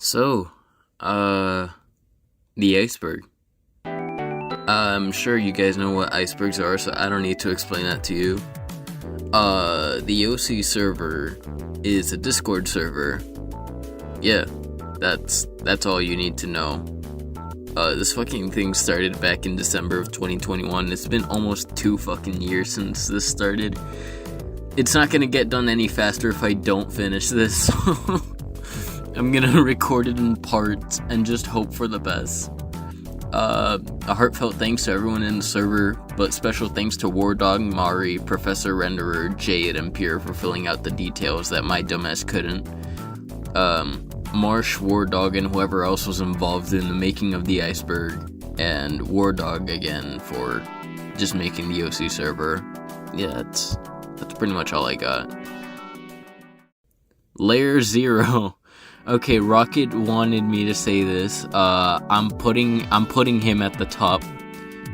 So, the iceberg. I'm sure you guys know what icebergs are, so I don't need to explain that to you. The OC server is a Discord server. Yeah, that's all you need to know. This fucking thing started back in December of 2021. It's been almost 2 fucking years since this started. It's not gonna get done any faster if I don't finish this. I'm gonna record it in parts and just hope for the best. A heartfelt thanks to everyone in the server, but special thanks to War Dog, Mari, Professor Renderer, Jade, and Pierre for filling out the details that my dumbass couldn't. Marsh, War Dog, and whoever else was involved in the making of the iceberg, and War Dog again for just making the OC server. Yeah, that's pretty much all I got. Layer 0. Okay, Rocket wanted me to say this. I'm putting him at the top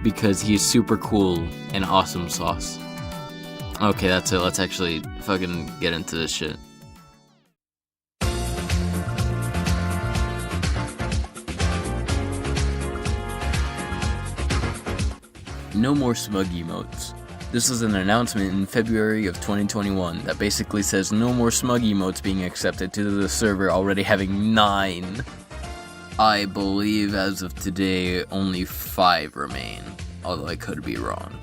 because he's super cool and awesome sauce. Okay, that's it. Let's actually fucking get into this shit. No more smug emotes. This is an announcement in February of 2021 that basically says no more smug emotes being accepted to the server, already having 9. I believe as of today only 5 remain, although I could be wrong.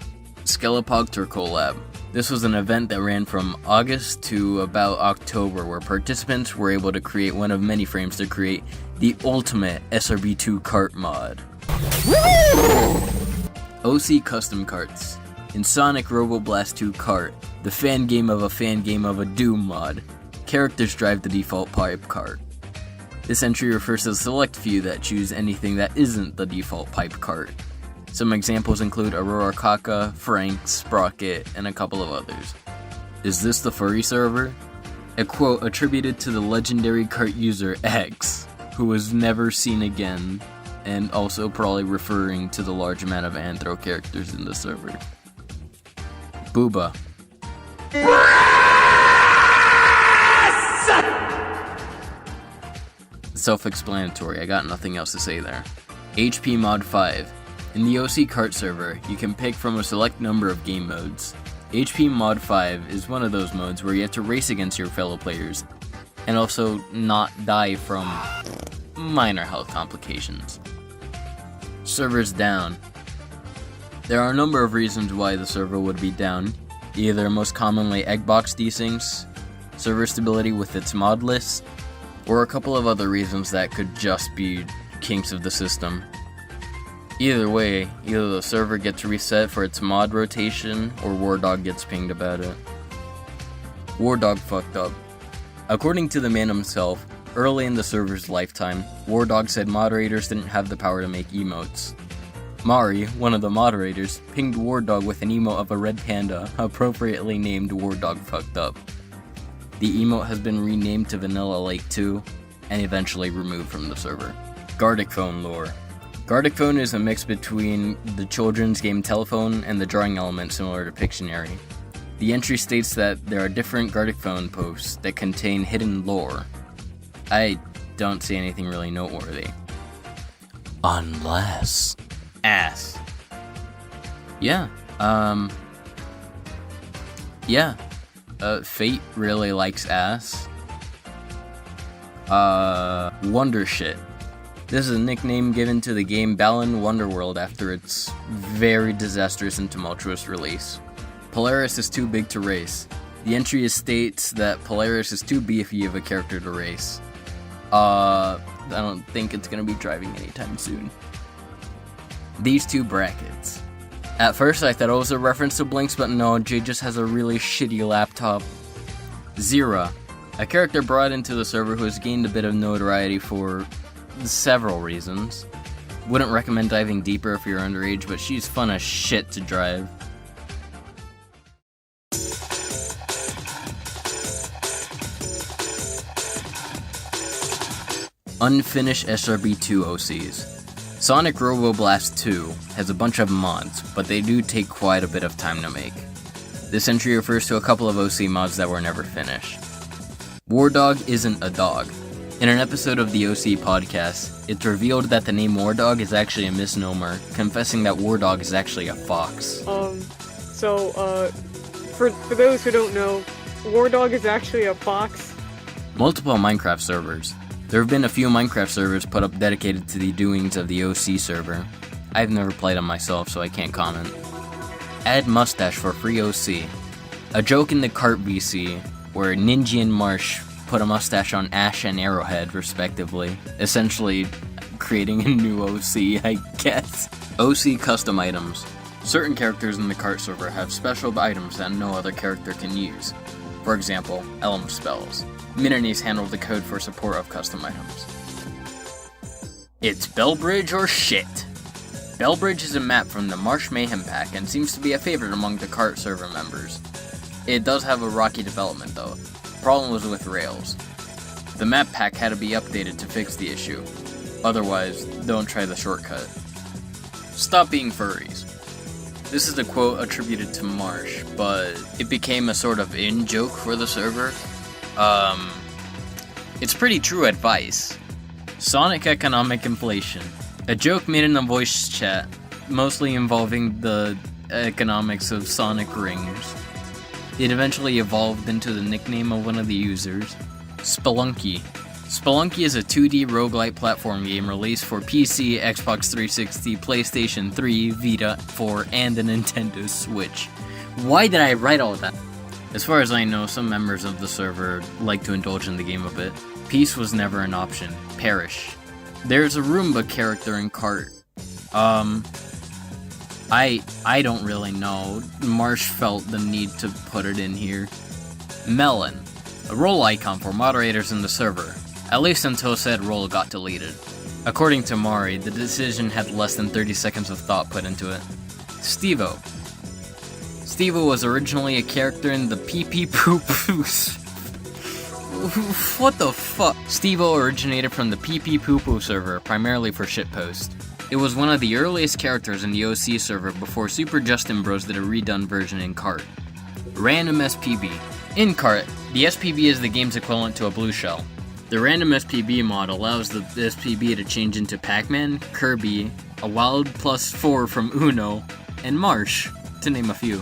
Skellipogs collab. This was an event that ran from August to about October, where participants were able to create one of many frames to create the ultimate SRB2 cart mod. OC custom carts. In Sonic Roboblast 2 Kart, the fan game of a Doom mod, characters drive the default pipe cart. This entry refers to the select few that choose anything that isn't the default pipe cart. Some examples include Aurora Kaka, Frank, Sprocket, and a couple of others. Is this the furry server? A quote attributed to the legendary cart user X, who was never seen again, and also probably referring to the large amount of anthro characters in the server. Booba. Self-explanatory, I got nothing else to say there. HP Mod 5. In the OC Kart server, you can pick from a select number of game modes. HP Mod 5 is one of those modes where you have to race against your fellow players, and also not die from minor health complications. Servers down. There are a number of reasons why the server would be down, either most commonly Eggbox desyncs, server stability with its mod list, or a couple of other reasons that could just be kinks of the system. Either way, either the server gets reset for its mod rotation, or War Dog gets pinged about it. War Dog fucked up. According to the man himself, early in the server's lifetime, War Dog said moderators didn't have the power to make emotes. Mari, one of the moderators, pinged War Dog with an emote of a red panda, appropriately named War Dog Fucked Up. The emote has been renamed to Vanilla Lake 2, and eventually removed from the server. Gardic Phone lore. Gardic Phone is a mix between the children's game Telephone and the drawing element similar to Pictionary. The entry states that there are different Gardic Phone posts that contain hidden lore. I don't see anything really noteworthy. Unless... ass. Yeah, Fate really likes ass. Wonder Shit. This is a nickname given to the game Balan Wonderworld after its very disastrous and tumultuous release. Polaris is too big to race. The entry states that Polaris is too beefy of a character to race. I don't think it's gonna be driving anytime soon. These 2 brackets. At first I thought it was a reference to Blinks, but no, Jay just has a really shitty laptop. Zira, a character brought into the server who has gained a bit of notoriety for several reasons. Wouldn't recommend diving deeper if you're underage, but she's fun as shit to drive. Unfinished SRB2 OCs. Sonic Roboblast 2 has a bunch of mods, but they do take quite a bit of time to make. This entry refers to a couple of OC mods that were never finished. War Dog isn't a dog. In an episode of the OC podcast, it's revealed that the name War Dog is actually a misnomer, confessing that War Dog is actually a fox. For those who don't know, War Dog is actually a fox. Multiple Minecraft servers. There have been a few Minecraft servers put up dedicated to the doings of the OC server. I've never played them myself, so I can't comment. Add mustache for free OC. A joke in the cart VC, where Ninja and Marsh put a mustache on Ash and Arrowhead, respectively, essentially creating a new OC, I guess. OC custom items. Certain characters in the cart server have special items that no other character can use. For example, Elm spells. Minionies handle the code for support of custom items. It's Bellbridge or shit. Bellbridge is a map from the Marsh Mayhem pack and seems to be a favorite among the cart server members. It does have a rocky development though. Problem was with Rails. The map pack had to be updated to fix the issue. Otherwise, don't try the shortcut. Stop being furries. This is a quote attributed to Marsh, but it became a sort of in-joke for the server. It's pretty true advice. Sonic economic inflation. A joke made in a voice chat, mostly involving the economics of Sonic rings. It eventually evolved into the nickname of one of the users, Spelunky. Spelunky is a 2D roguelite platform game released for PC, Xbox 360, PlayStation 3, Vita 4, and the Nintendo Switch. Why did I write all that? As far as I know, some members of the server like to indulge in the game a bit. Peace was never an option. Perish. There's a Roomba character in cart. I don't really know. Marsh felt the need to put it in here. Melon. A role icon for moderators in the server. At least until said role got deleted. According to Mari, the decision had less than 30 seconds of thought put into it. Stevo. Stevo was originally a character in the PP Poo Poos. What the fuck? Stevo originated from the PP Poo Poo server, primarily for shitpost. It was one of the earliest characters in the OC server before Super Justin Bros did a redone version in cart. Random SPB. In cart, the SPB is the game's equivalent to a blue shell. The random SPB mod allows the SPB to change into Pac-Man, Kirby, a Wild +4 from Uno, and Marsh, to name a few.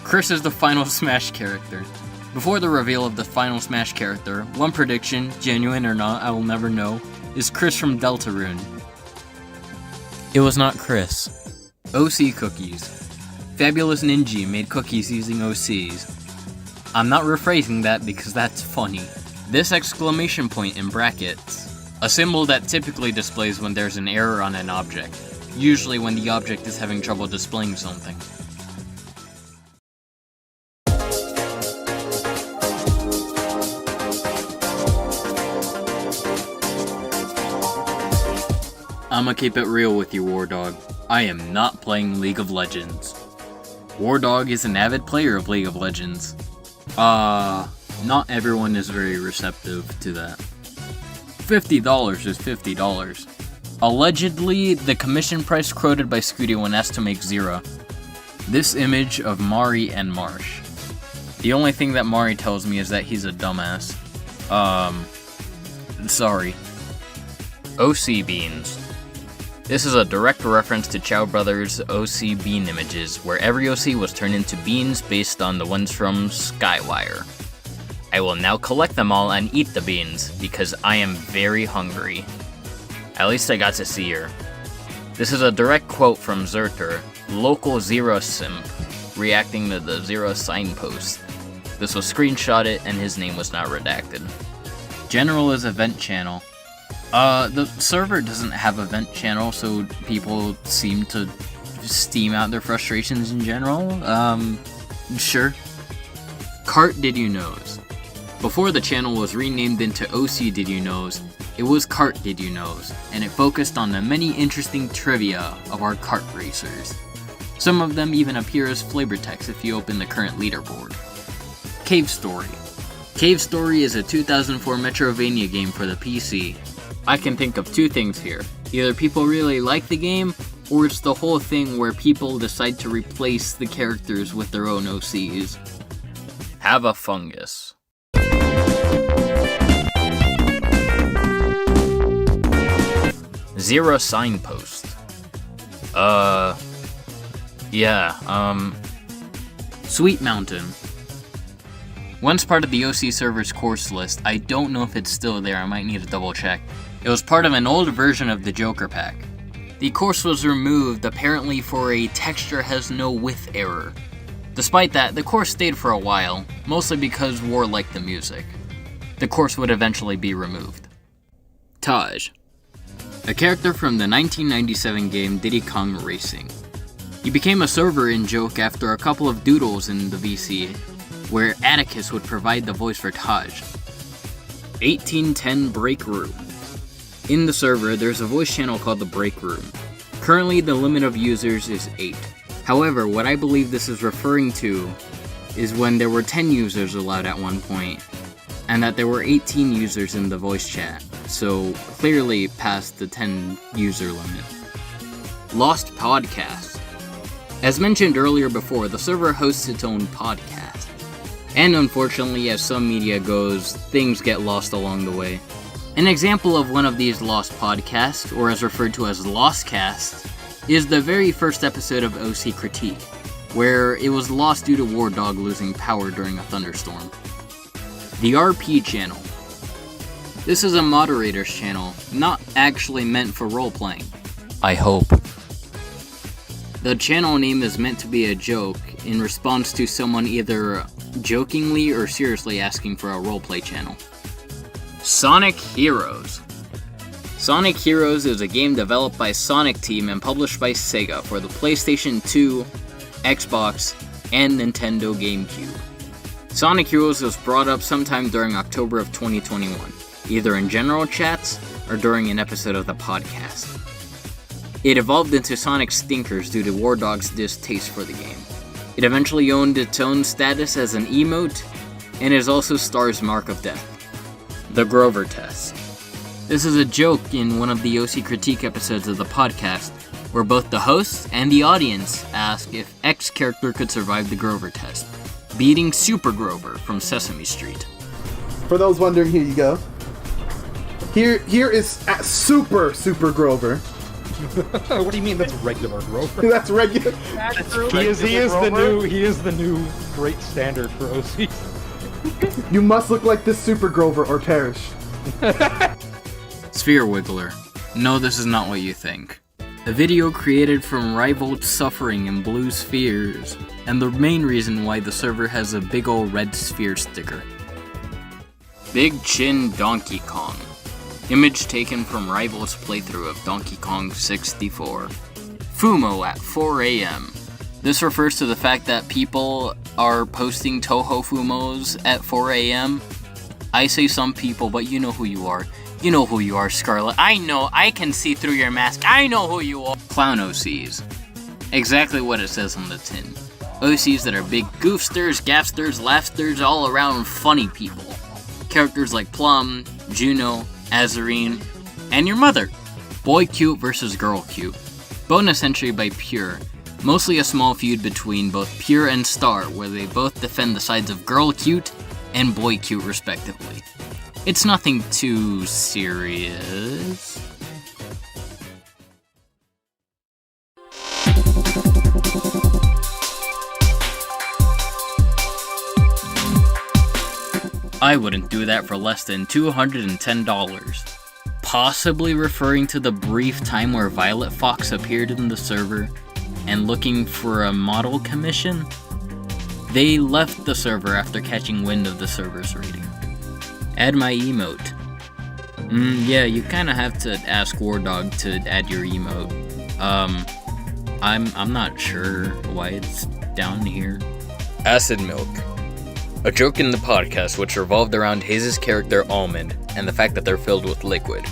Chris is the final Smash character. Before the reveal of the final Smash character, one prediction, genuine or not, I will never know, is Chris from Deltarune. It was not Chris. OC cookies. Fabulous Ninja made cookies using OCs. I'm not rephrasing that because that's funny. This exclamation point in brackets, a symbol that typically displays when there's an error on an object, usually when the object is having trouble displaying something. I'ma keep it real with you, War Dog. I am not playing League of Legends. War Dog is an avid player of League of Legends. Not everyone is very receptive to that. $50 is $50. Allegedly, the commission price quoted by Scooty when asked to make 0. This image of Mari and Marsh. The only thing that Mari tells me is that he's a dumbass. Sorry. OC Beans. This is a direct reference to Chow Brothers' OC Bean images, where every OC was turned into beans based on the ones from Skywire. I will now collect them all and eat the beans, because I am very hungry. At least I got to see her. This is a direct quote from Zerter, local Zero Simp, reacting to the Zero signpost. This was screenshotted and his name was not redacted. General is event channel. The server doesn't have event channel, so people seem to steam out their frustrations in general. Sure. Cart Did You Knows. Before the channel was renamed into OC Did You Knows, it was Cart Did You Knows, and it focused on the many interesting trivia of our kart racers. Some of them even appear as flavor text if you open the current leaderboard. Cave Story. Cave Story is a 2004 Metrovania game for the PC. I can think of two things here. Either people really like the game, or it's the whole thing where people decide to replace the characters with their own OCs. Have a fungus. Zero Signpost. Sweet Mountain. Once part of the OC server's course list, I don't know if it's still there, I might need to double check. It was part of an old version of the Joker pack. The course was removed apparently for a texture has no width error. Despite that, the course stayed for a while, mostly because War liked the music. The course would eventually be removed. Taj. A character from the 1997 game Diddy Kong Racing. He became a server in joke after a couple of doodles in the VC, where Atticus would provide the voice for Taj. 1810 Break Room. In the server, there's a voice channel called the Break Room. Currently, the limit of users is 8. However, what I believe this is referring to is when there were 10 users allowed at one point, and that there were 18 users in the voice chat, so clearly past the 10 user limit. Lost Podcast. As mentioned earlier before, the server hosts its own podcast. And unfortunately, as some media goes, things get lost along the way. An example of one of these lost podcasts, or as referred to as Lostcast, is the very first episode of OC Critique, where it was lost due to War Dog losing power during a thunderstorm. The RP Channel. This is a moderator's channel, not actually meant for role-playing. I hope. The channel name is meant to be a joke in response to someone either jokingly or seriously asking for a roleplay channel. Sonic Heroes. Sonic Heroes is a game developed by Sonic Team and published by Sega for the PlayStation 2, Xbox, and Nintendo GameCube. Sonic Heroes was brought up sometime during October of 2021, either in general chats or during an episode of the podcast. It evolved into Sonic Stinkers due to War Dog's distaste for the game. It eventually owned its own status as an emote, and is also Star's Mark of Death. The Grover Test. This is a joke in one of the OC Critique episodes of the podcast, where both the hosts and the audience ask if X character could survive the Grover Test, beating Super Grover from Sesame Street. For those wondering, here you go. Here is Super Grover. What do you mean that's regular Grover? That's regular. He is the new great standard for OC. You must look like this Super Grover or perish. Sphere Wiggler. No, this is not what you think. A video created from Rivaled suffering in blue spheres, and the main reason why the server has a big ol' red sphere sticker. Big Chin Donkey Kong. Image taken from Rival's playthrough of Donkey Kong 64. Fumo at 4 a.m. This refers to the fact that people are posting Toho Fumos at 4 a.m. I say some people, but you know who you are. You know who you are, Scarlet. I know, I can see through your mask. I know who you are. Clown OCs. Exactly what it says on the tin. OCs that are big goofsters, gaffsters, laughsters, all around funny people. Characters like Plum, Juno, Azarine, and your mother. Boy Cute versus Girl Cute. Bonus entry by Pure. Mostly a small feud between both Pure and Star, where they both defend the sides of Girl Cute and Boy Cute respectively. It's nothing too serious. I wouldn't do that for less than $210. Possibly referring to the brief time where Violet Fox appeared in the server and looking for a model commission. They left the server after catching wind of the server's rating. Add my emote. Yeah, you kinda have to ask War Dog to add your emote. I'm not sure why it's down here. Acid Milk. A joke in the podcast which revolved around Haze's character Almond and the fact that they're filled with liquid.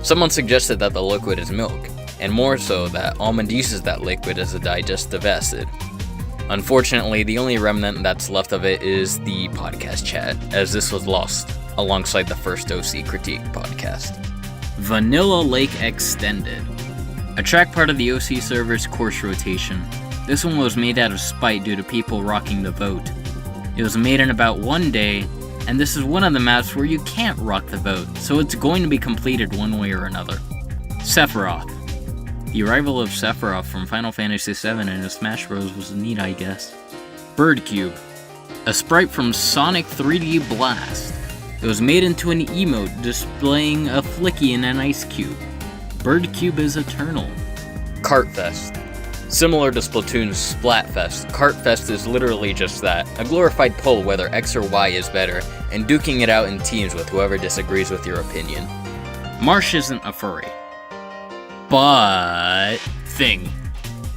Someone suggested that the liquid is milk, and more so that Almond uses that liquid as a digestive acid. Unfortunately, the only remnant that's left of it is the podcast chat, as this was lost alongside the first OC Critique podcast. Vanilla Lake Extended. A track part of the OC server's course rotation. This one was made out of spite due to people rocking the vote. It was made in about one day, and this is one of the maps where you can't rock the vote, so it's going to be completed one way or another. Sephiroth. The arrival of Sephiroth from Final Fantasy VII into Smash Bros. Was neat, I guess. Birdcube. A sprite from Sonic 3D Blast. It was made into an emote displaying a flicky in an ice cube. Birdcube is eternal. Kartfest. Similar to Splatoon's Splatfest, Kartfest is literally just that, a glorified poll whether X or Y is better, and duking it out in teams with whoever disagrees with your opinion. Marsh isn't a furry. But... Thing.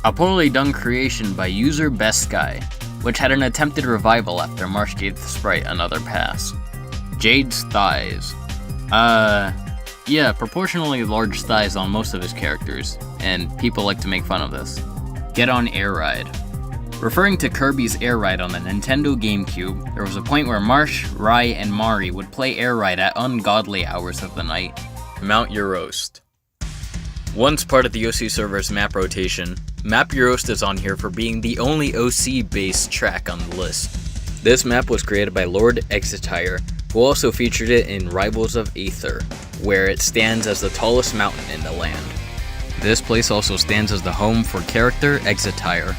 A poorly done creation by user Best Guy, which had an attempted revival after Marsh gave the sprite another pass. Jade's thighs. Yeah, proportionally large thighs on most of his characters, and people like to make fun of this. Get on Air Ride. Referring to Kirby's Air Ride on the Nintendo GameCube, there was a point where Marsh, Rai, and Mari would play Air Ride at ungodly hours of the night. Mount Your Roast. Once part of the OC server's map rotation, Map Your Roast is on here for being the only OC-based track on the list. This map was created by Lord Exitire, who also featured it in Rivals of Aether, where it stands as the tallest mountain in the land. This place also stands as the home for character Exitire.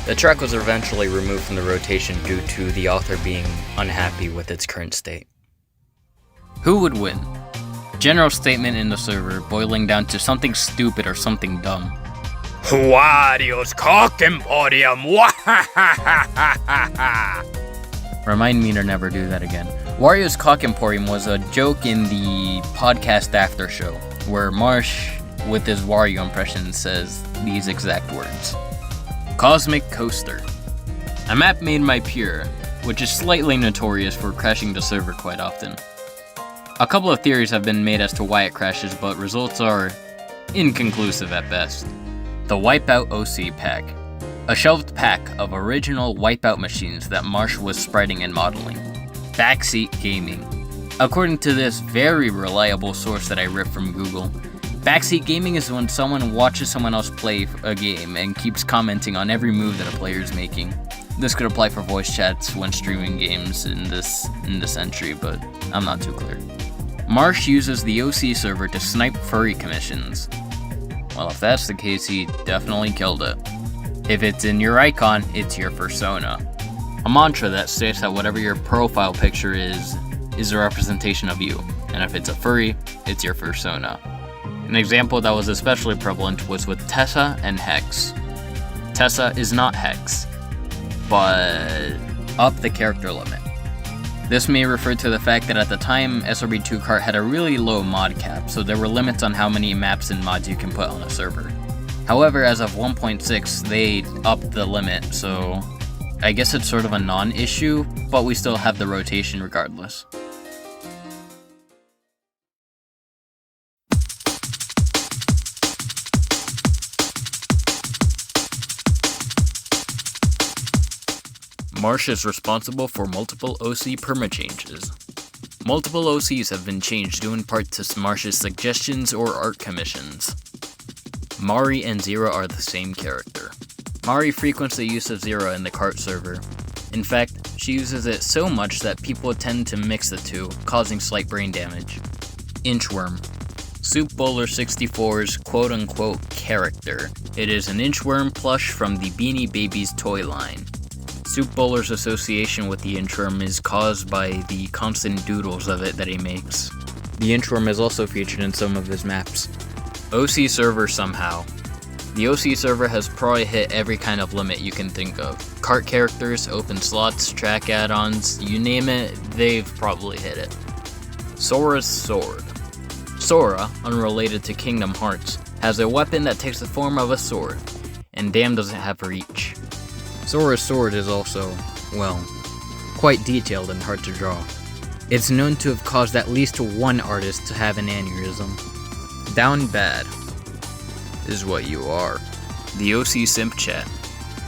The track was eventually removed from the rotation due to the author being unhappy with its current state. Who would win? General statement in the server boiling down to something stupid or something dumb. Wario's Cock Emporium! Remind me to never do that again. Wario's Cock Emporium was a joke in the podcast after show, where Marsh, with his Wario impression, says these exact words. Cosmic Coaster. A map made by Pure, which is slightly notorious for crashing the server quite often. A couple of theories have been made as to why it crashes, but results are inconclusive at best. The Wipeout OC pack. A shelved pack of original Wipeout machines that Marsh was spriting and modeling. Backseat Gaming. According to this very reliable source that I ripped from Google, backseat gaming is when someone watches someone else play a game and keeps commenting on every move that a player is making. This could apply for voice chats when streaming games in this entry, but I'm not too clear. Marsh uses the OC server to snipe furry commissions. Well, if that's the case, he definitely killed it. If it's in your icon, it's your persona. A mantra that states that whatever your profile picture is a representation of you, and if it's a furry, it's your persona. An example that was especially prevalent was with Tessa and Hex. Tessa is not Hex, but up the character limit. This may refer to the fact that at the time, SRB2 Kart had a really low mod cap, so there were limits on how many maps and mods you can put on a server. However, as of 1.6, they upped the limit, so I guess it's sort of a non-issue, but we still have the rotation regardless. Marsh is responsible for multiple OC perma-changes. Multiple OCs have been changed due in part to Marsh's suggestions or art commissions. Mari and Zero are the same character. Mari frequents the use of Zero in the Kart server. In fact, she uses it so much that people tend to mix the two, causing slight brain damage. Inchworm. Soup Bowler 64's quote-unquote character. It is an inchworm plush from the Beanie Babies toy line. Soup Bowler's association with the inchworm is caused by the constant doodles of it that he makes. The inchworm is also featured in some of his maps. OC server somehow. The OC server has probably hit every kind of limit you can think of. Kart characters, open slots, track add-ons, you name it, they've probably hit it. Sora's Sword. Sora, unrelated to Kingdom Hearts, has a weapon that takes the form of a sword, and damn doesn't have reach. Sora's sword is also, well, quite detailed and hard to draw. It's known to have caused at least one artist to have an aneurysm. Down bad is what you are. The OC Simp Chat.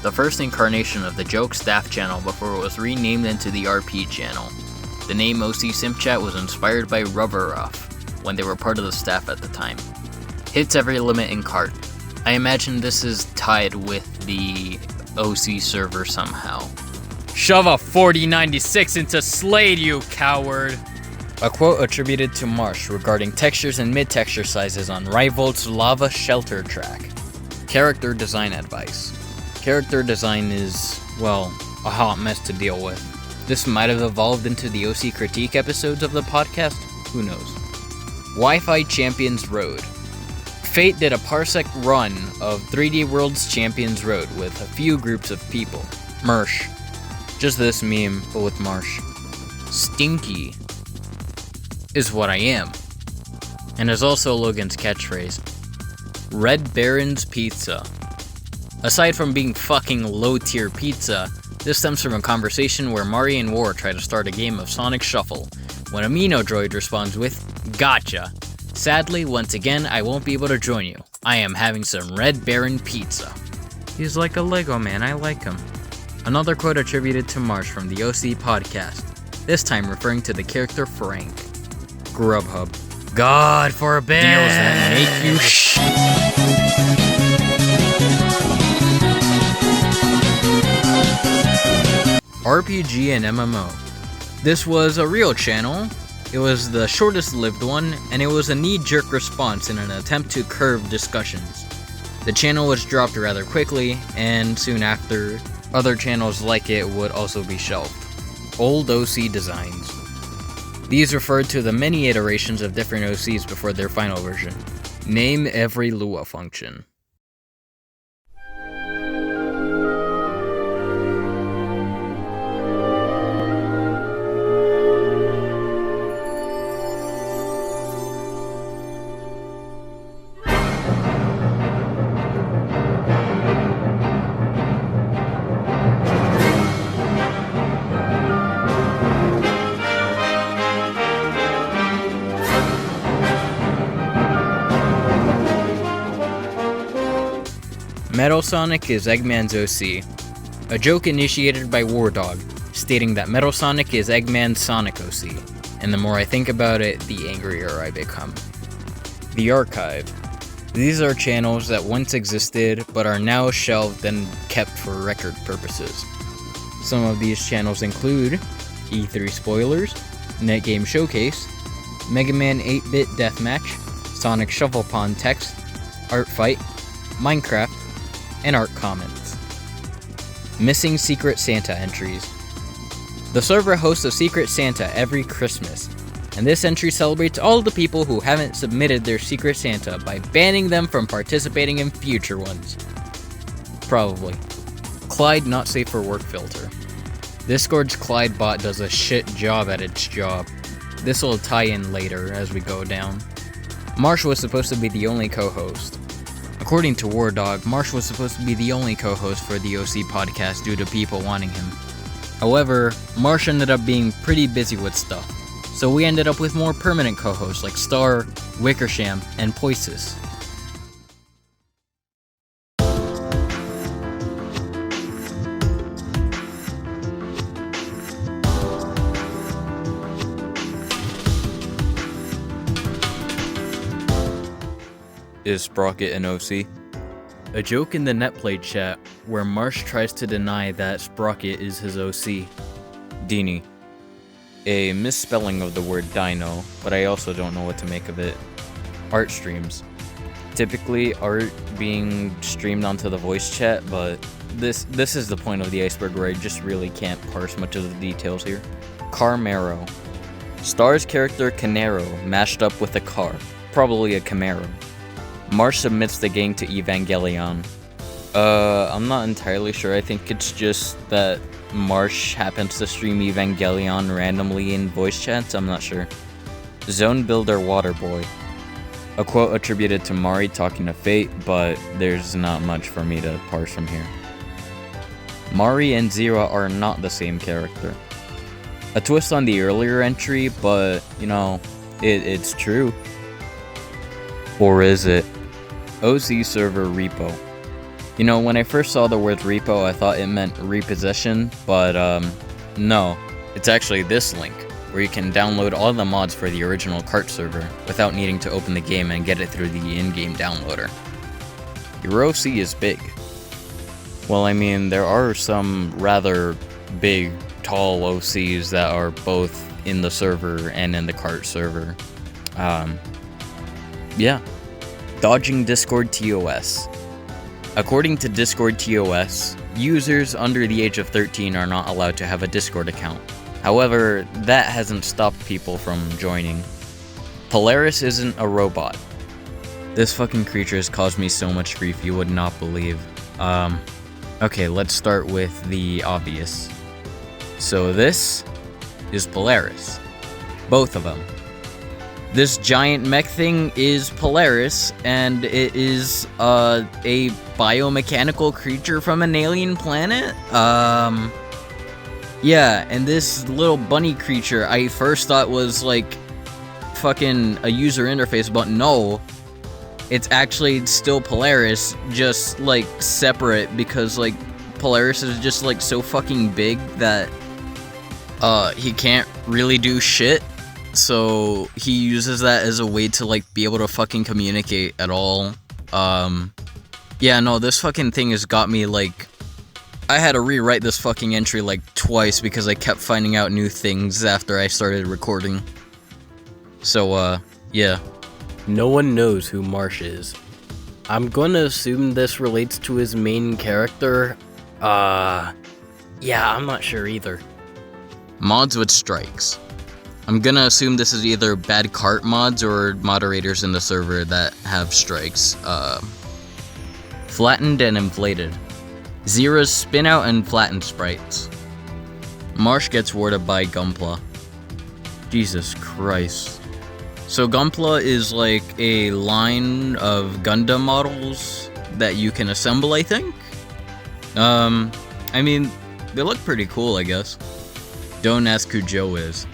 The first incarnation of the Joke Staff channel before it was renamed into the RP channel. The name OC Simp Chat was inspired by Rubber Ruff, when they were part of the staff at the time. Hits every limit in Kart. I imagine this is tied with the OC server somehow. Shove a 4096 into Slade, you coward! A quote attributed to Marsh regarding textures and mid-texture sizes on Rivolt's Lava Shelter track. Character design advice. Character design is, well, a hot mess to deal with. This might have evolved into the OC critique episodes of the podcast, who knows. Wi-Fi Champions Road. Fate did a parsec run of 3D World's Champions Road with a few groups of people. Mersh. Just this meme, but with Marsh. Stinky is what I am. And is also Logan's catchphrase. Red Baron's Pizza. Aside from being fucking low-tier pizza, this stems from a conversation where Mari and War try to start a game of Sonic Shuffle, when Amino Droid responds with, "Gotcha. Sadly, once again, I won't be able to join you. I am having some Red Baron pizza." He's like a Lego man, I like him. Another quote attributed to Marsh from the OC podcast, this time referring to the character Frank. Grubhub. God forbid! Deals that make you RPG and MMO. This was a real channel. It was the shortest lived one, and it was a knee-jerk response in an attempt to curb discussions. The channel was dropped rather quickly, and soon after, other channels like it would also be shelved. Old OC designs. These referred to the many iterations of different OCs before their final version. Name every Lua function. Metal Sonic is Eggman's OC, a joke initiated by War Dog, stating that Metal Sonic is Eggman's Sonic OC, and the more I think about it, the angrier I become. The Archive. These are channels that once existed, but are now shelved and kept for record purposes. Some of these channels include E3 Spoilers, Netgame Showcase, Mega Man 8-Bit Deathmatch, Sonic Shuffle Pond Text, Art Fight, Minecraft, and art comments. Missing Secret Santa entries. The server hosts a Secret Santa every Christmas, and this entry celebrates all the people who haven't submitted their Secret Santa by banning them from participating in future ones. Probably. Clyde not safe for work filter. Discord's Clyde bot does a shit job at its job. This will tie in later as we go down. Marsh was supposed to be the only co-host. According to War Dog, Marsh was supposed to be the only co-host for the OC podcast due to people wanting him. However, Marsh ended up being pretty busy with stuff, so we ended up with more permanent co-hosts like Star, Wickersham, and Poisis. Is Sprocket an OC? A joke in the Netplay chat where Marsh tries to deny that Sprocket is his OC. Dini. A misspelling of the word dino, but I also don't know what to make of it. Art streams. Typically art being streamed onto the voice chat, but this is the point of the Iceberg where I just really can't parse much of the details here. Carmero. Star's character Canero mashed up with a car, probably a Camaro. Marsh submits the game to Evangelion. I'm not entirely sure. I think it's just that Marsh happens to stream Evangelion randomly in voice chats. I'm not sure. Zone Builder Waterboy. A quote attributed to Mari talking to Fate, but there's not much for me to parse from here. Mari and Zira are not the same character. A twist on the earlier entry, but, you know, it's true. Or is it? OC server repo. You know, when I first saw the word repo, I thought it meant repossession, but no. It's actually this link, where you can download all the mods for the original cart server without needing to open the game and get it through the in-game downloader. Your OC is big. Well, I mean, there are some rather big, tall OCs that are both in the server and in the cart server. Yeah. Dodging Discord TOS. According to Discord TOS, users under the age of 13 are not allowed to have a Discord account. However, that hasn't stopped people from joining. Polaris isn't a robot. This fucking creature has caused me so much grief you would not believe. Okay, let's start with the obvious. So this is Polaris. Both of them. This giant mech thing is Polaris, and it is a biomechanical creature from an alien planet. Yeah, and this little bunny creature I first thought was like fucking a user interface, but no. It's actually still Polaris, just like separate, because like Polaris is just like so fucking big that he can't really do shit. So he uses that as a way to like be able to fucking communicate at all. Yeah, no, this fucking thing has got me like, I had to rewrite this fucking entry like twice because I kept finding out new things after I started recording. So yeah. No one knows who Marsh is. I'm gonna assume this relates to his main character. Yeah, I'm not sure either. Mods with strikes. I'm gonna assume this is either bad cart mods or moderators in the server that have strikes. Flattened and inflated. Zera's spin out and flattened sprites. Marsh gets warded by Gunpla. Jesus Christ. So Gunpla is like a line of Gundam models that you can assemble, I think? I mean, they look pretty cool, I guess. Don't ask who Joe is.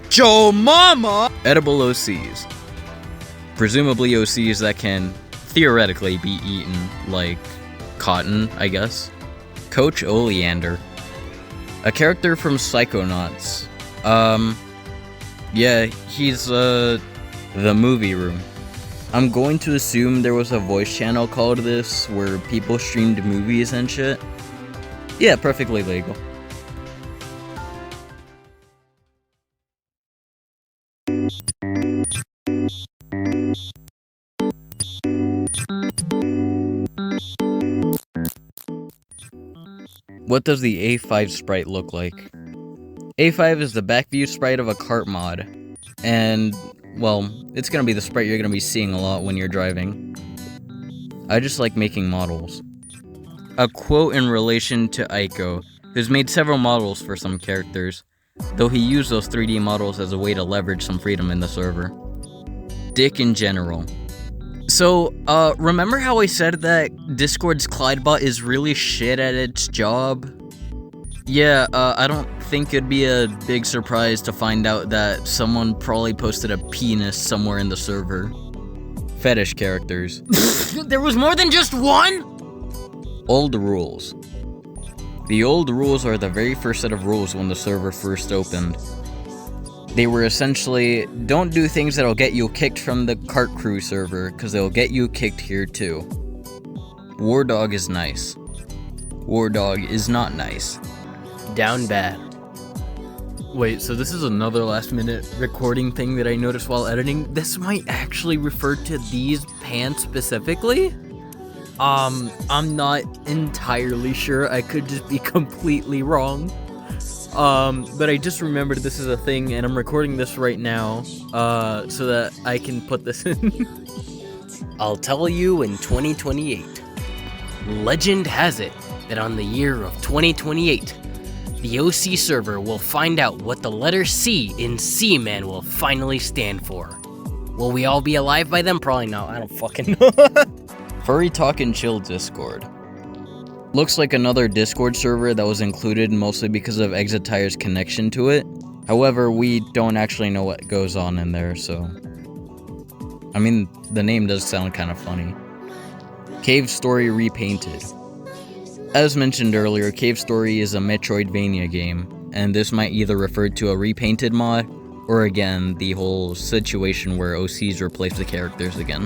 Joe Mama! Edible OCs. Presumably OCs that can theoretically be eaten like cotton, I guess. Coach Oleander. A character from Psychonauts. Yeah, he's, the movie room. I'm going to assume there was a voice channel called this, where people streamed movies and shit. Yeah, perfectly legal. What does the A5 sprite look like? A5 is the back view sprite of a kart mod, and, well, it's gonna be the sprite you're gonna be seeing a lot when you're driving. I just like making models. A quote in relation to Aiko, who's made several models for some characters, though he used those 3D models as a way to leverage some freedom in the server. Dick in general. So, remember how I said that Discord's Clydebot is really shit at its job? Yeah, I don't think it'd be a big surprise to find out that someone probably posted a penis somewhere in the server. Fetish characters. There was more than just one?! Old rules. The old rules are the very first set of rules when the server first opened. They were essentially, don't do things that'll get you kicked from the Kart Crew server, cause they'll get you kicked here too. War Dog is nice. War Dog is not nice. Down bad. Wait, so this is another last minute recording thing that I noticed while editing? This might actually refer to these pants specifically? I'm not entirely sure. I could just be completely wrong. But I just remembered this is a thing, and I'm recording this right now, so that I can put this in. I'll tell you in 2028. Legend has it that on the year of 2028, the OC server will find out what the letter C in Seaman will finally stand for. Will we all be alive by then? Probably not. I don't fucking know. Furry Talk and Chill Discord. Looks like another Discord server that was included mostly because of Exitire's connection to it. However, we don't actually know what goes on in there, so... I mean, the name does sound kind of funny. Cave Story Repainted. As mentioned earlier, Cave Story is a Metroidvania game, and this might either refer to a repainted mod, or again, the whole situation where OCs replace the characters again.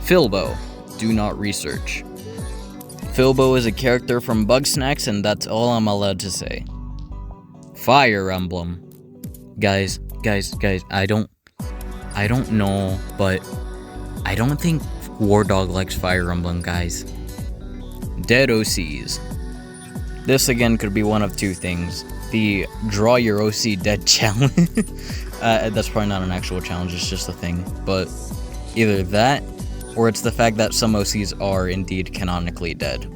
Filbo. Do not research. Filbo is a character from Bugsnax, and that's all I'm allowed to say. Fire Emblem. Guys, I don't know, but I don't think War Dog likes Fire Emblem, guys. Dead OCs. This again could be one of two things. The draw your OC dead challenge. That's probably not an actual challenge, it's just a thing. But either that, or it's the fact that some OCs are indeed canonically dead.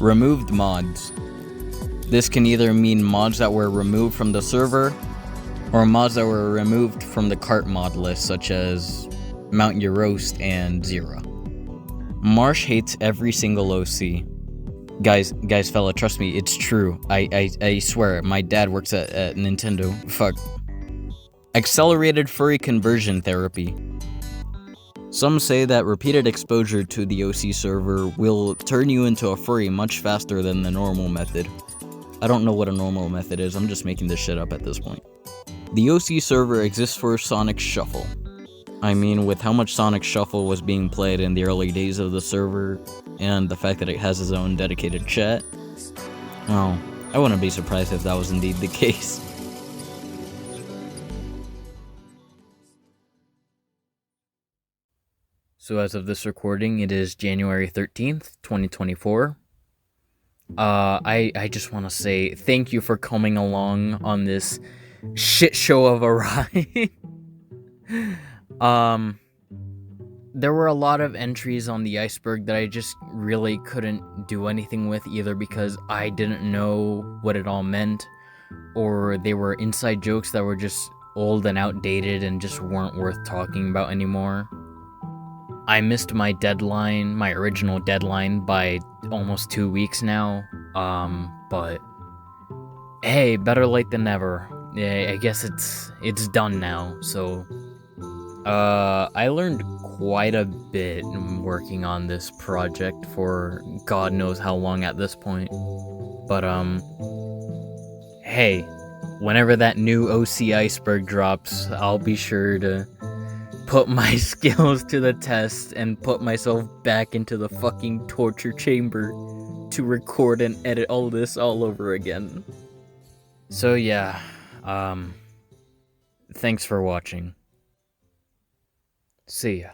Removed mods. This can either mean mods that were removed from the server, or mods that were removed from the cart mod list, such as Mount Your Roast and Zero. Marsh hates every single OC. Guys, fella, trust me, it's true. I swear, my dad works at Nintendo. Fuck. Accelerated furry conversion therapy. Some say that repeated exposure to the OC server will turn you into a furry much faster than the normal method. I don't know what a normal method is, I'm just making this shit up at this point. The OC server exists for Sonic Shuffle. I mean, with how much Sonic Shuffle was being played in the early days of the server, and the fact that it has its own dedicated chat, well, I wouldn't be surprised if that was indeed the case. So as of this recording, it is January 13th, 2024. I just want to say thank you for coming along on this shit show of a ride. There were a lot of entries on the Iceberg that I just really couldn't do anything with, either because I didn't know what it all meant, or they were inside jokes that were just old and outdated and just weren't worth talking about anymore. I missed my deadline, my original deadline, by almost 2 weeks now, but hey, better late than never. Yeah, I guess it's done now, so I learned quite a bit working on this project for God knows how long at this point. But hey, whenever that new OC Iceberg drops, I'll be sure to put my skills to the test and put myself back into the fucking torture chamber to record and edit all this all over again. So yeah, thanks for watching. See ya.